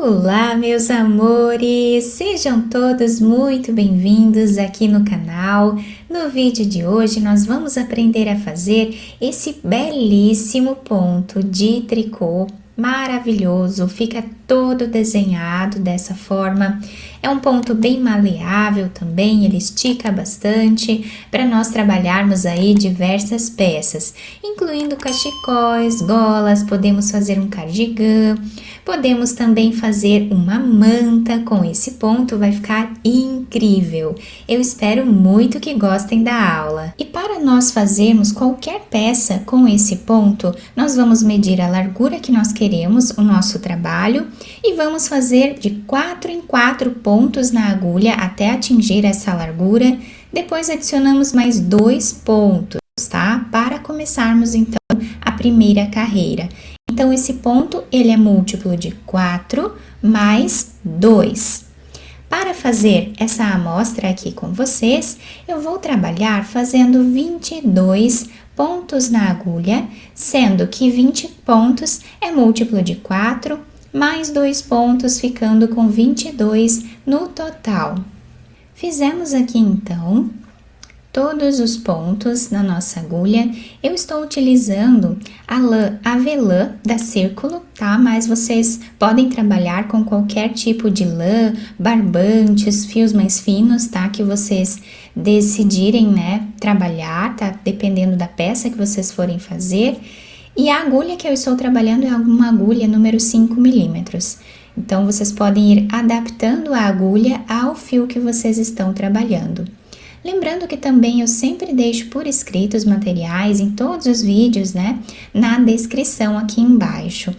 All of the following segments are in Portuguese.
Olá, meus amores! Sejam todos muito bem-vindos aqui no canal. No vídeo de hoje, nós vamos aprender a fazer esse belíssimo ponto de tricô maravilhoso, fica todo desenhado dessa forma. É um ponto bem maleável também, ele estica bastante para nós trabalharmos aí diversas peças, incluindo cachecóis, golas, podemos fazer um cardigã, podemos também fazer uma manta com esse ponto, vai ficar incrível. Eu espero muito que gostem da aula. E para nós fazermos qualquer peça com esse ponto, nós vamos medir a largura que nós queremos, o nosso trabalho, e vamos fazer de 4 em 4 pontos na agulha até atingir essa largura. Depois adicionamos mais 2 pontos, tá? Para começarmos então a primeira carreira. Então, esse ponto, ele é múltiplo de 4 mais 2. Para fazer essa amostra aqui com vocês, eu vou trabalhar fazendo 22 pontos na agulha, sendo que 20 pontos é múltiplo de 4, mais 2 pontos, ficando com 22 no total. Fizemos aqui, então, todos os pontos na nossa agulha. Eu estou utilizando a lã avelã da Círculo, tá? Mas vocês podem trabalhar com qualquer tipo de lã, barbantes, fios mais finos, tá? Que vocês decidirem, né, trabalhar, tá? Dependendo da peça que vocês forem fazer. E a agulha que eu estou trabalhando é uma agulha número 5 milímetros. Então, vocês podem ir adaptando a agulha ao fio que vocês estão trabalhando. Lembrando que também eu sempre deixo por escrito os materiais em todos os vídeos, né? Na descrição aqui embaixo.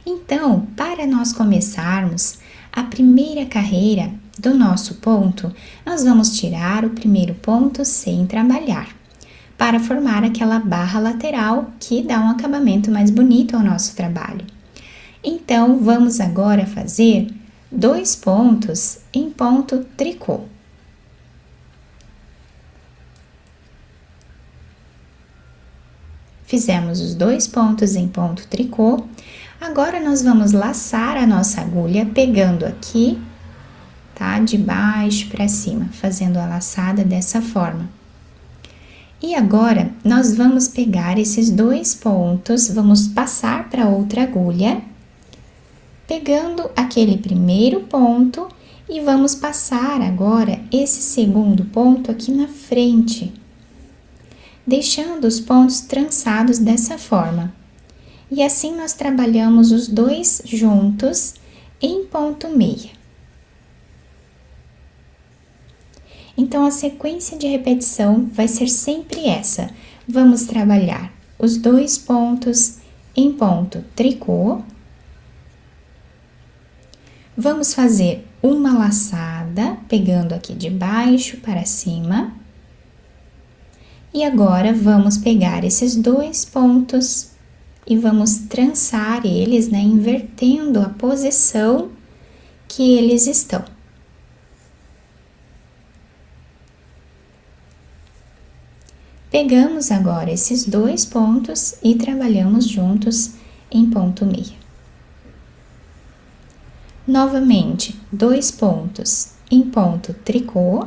Então, para nós começarmos a primeira carreira do nosso ponto, nós vamos tirar o primeiro ponto sem trabalhar, para formar aquela barra lateral que dá um acabamento mais bonito ao nosso trabalho. Então, vamos agora fazer 2 pontos em ponto tricô. Fizemos os 2 pontos em ponto tricô. Agora, nós vamos laçar a nossa agulha, pegando aqui, tá? De baixo para cima, fazendo a laçada dessa forma. E agora, nós vamos pegar esses 2 pontos, vamos passar para outra agulha, pegando aquele primeiro ponto e vamos passar agora esse segundo ponto aqui na frente, deixando os pontos trançados dessa forma. E assim nós trabalhamos os 2 juntos em ponto meia. Então, a sequência de repetição vai ser sempre essa. Vamos trabalhar os 2 pontos em ponto tricô. Vamos fazer uma laçada, pegando aqui de baixo para cima. E agora, vamos pegar esses 2 pontos e vamos trançar eles, né, invertendo a posição que eles estão. Pegamos agora esses 2 pontos e trabalhamos juntos em ponto meia. Novamente, 2 pontos em ponto tricô.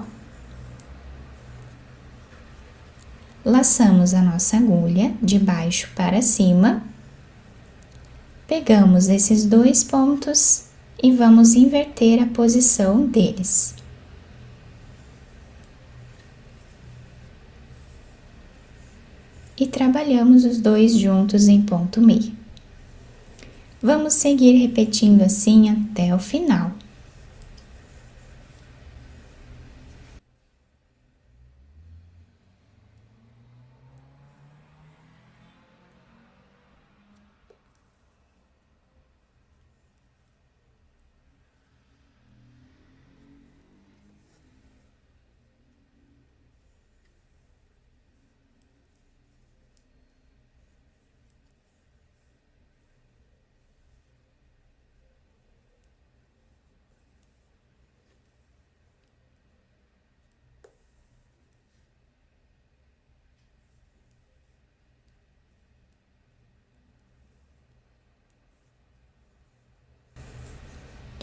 Laçamos a nossa agulha de baixo para cima, pegamos esses 2 pontos e vamos inverter a posição deles. E trabalhamos os 2 juntos em ponto meia. Vamos seguir repetindo assim até o final.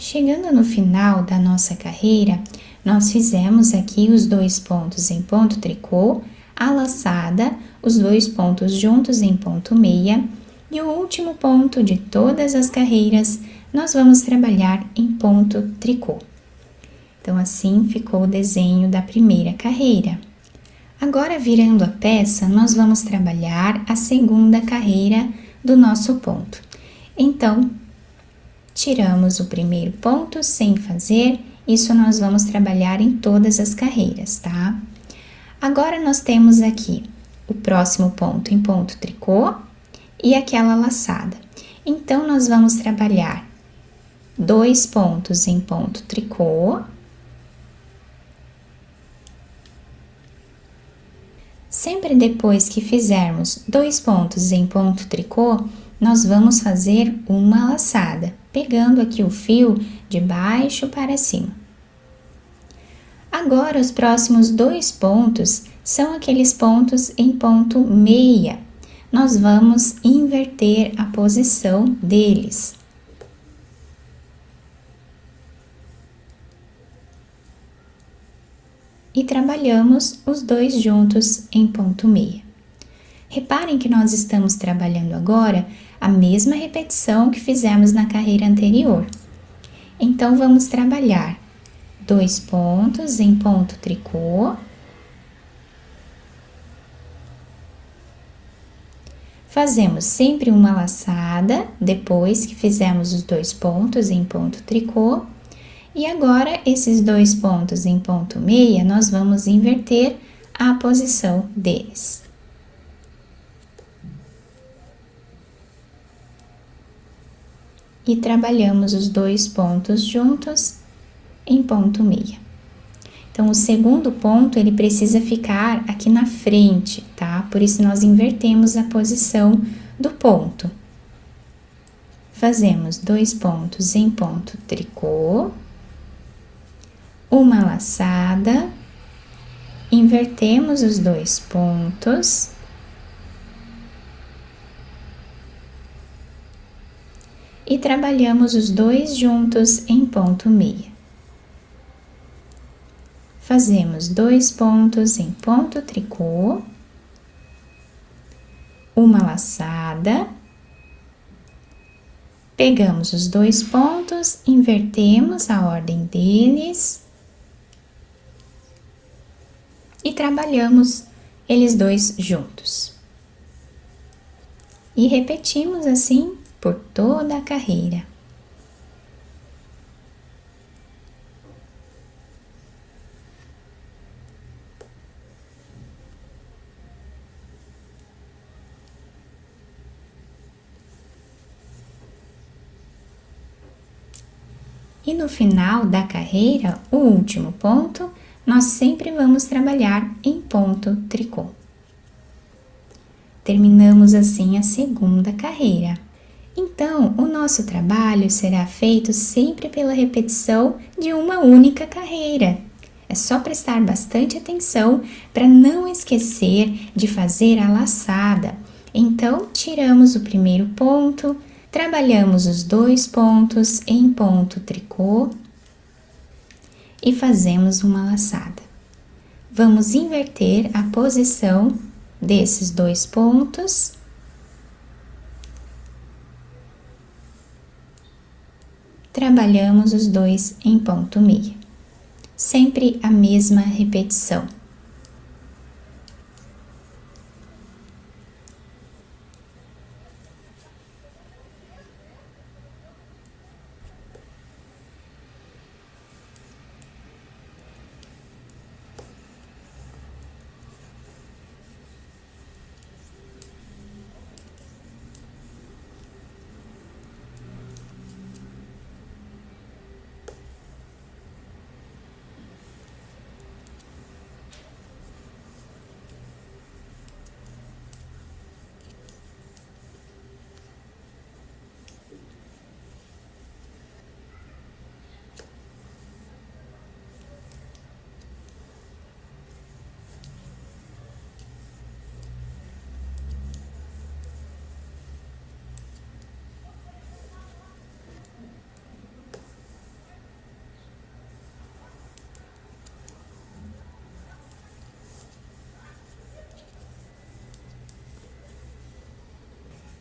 Chegando no final da nossa carreira, nós fizemos aqui os 2 pontos em ponto tricô, a laçada, os 2 pontos juntos em ponto meia e o último ponto de todas as carreiras nós vamos trabalhar em ponto tricô. Então, assim ficou o desenho da primeira carreira. Agora, virando a peça, nós vamos trabalhar a segunda carreira do nosso ponto. Então, tiramos o primeiro ponto sem fazer, isso nós vamos trabalhar em todas as carreiras, tá? Agora, nós temos aqui o próximo ponto em ponto tricô e aquela laçada. Então, nós vamos trabalhar 2 pontos em ponto tricô, sempre depois que fizermos 2 pontos em ponto tricô, nós vamos fazer uma laçada, pegando aqui o fio de baixo para cima. Agora, os próximos 2 pontos são aqueles pontos em ponto meia. Nós vamos inverter a posição deles. E trabalhamos os 2 juntos em ponto meia. Reparem que nós estamos trabalhando agora a mesma repetição que fizemos na carreira anterior. Então, vamos trabalhar 2 pontos em ponto tricô, fazemos sempre uma laçada depois que fizemos os 2 pontos em ponto tricô. E agora, esses 2 pontos em ponto meia, nós vamos inverter a posição deles. E trabalhamos os 2 pontos juntos em ponto meia. Então, o segundo ponto, ele precisa ficar aqui na frente, tá? Por isso, nós invertemos a posição do ponto. Fazemos 2 pontos em ponto tricô, uma laçada, invertemos os 2 pontos e trabalhamos os 2 juntos em ponto meia. Fazemos 2 pontos em ponto tricô, uma laçada, pegamos os 2 pontos, invertemos a ordem deles e trabalhamos eles 2 juntos. E repetimos assim por toda a carreira. E no final da carreira, o último ponto, nós sempre vamos trabalhar em ponto tricô. Terminamos assim a segunda carreira. Então, o nosso trabalho será feito sempre pela repetição de uma única carreira. É só prestar bastante atenção para não esquecer de fazer a laçada. Então, tiramos o primeiro ponto, trabalhamos os 2 pontos em ponto tricô e fazemos uma laçada. Vamos inverter a posição desses 2 pontos. Trabalhamos os 2 em ponto meia. Sempre a mesma repetição.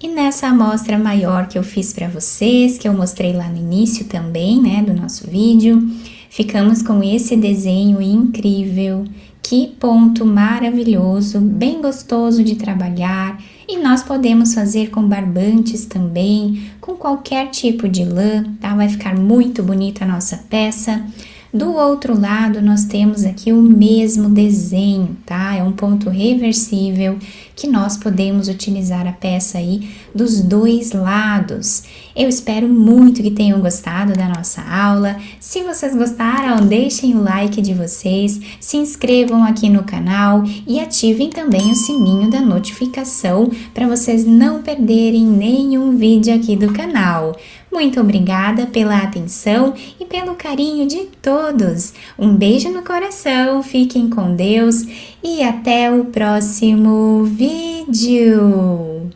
E nessa amostra maior que eu fiz para vocês, que eu mostrei lá no início também, né, do nosso vídeo, ficamos com esse desenho incrível. Que ponto maravilhoso, bem gostoso de trabalhar, e nós podemos fazer com barbantes também, com qualquer tipo de lã, tá? Vai ficar muito bonita a nossa peça. Do outro lado, nós temos aqui o mesmo desenho, tá? É um ponto reversível que nós podemos utilizar a peça aí dos dois lados. Eu espero muito que tenham gostado da nossa aula. Se vocês gostaram, deixem o like de vocês, se inscrevam aqui no canal e ativem também o sininho da notificação para vocês não perderem nenhum vídeo aqui do canal. Muito obrigada pela atenção e pelo carinho de todos. Um beijo no coração, fiquem com Deus e até o próximo vídeo.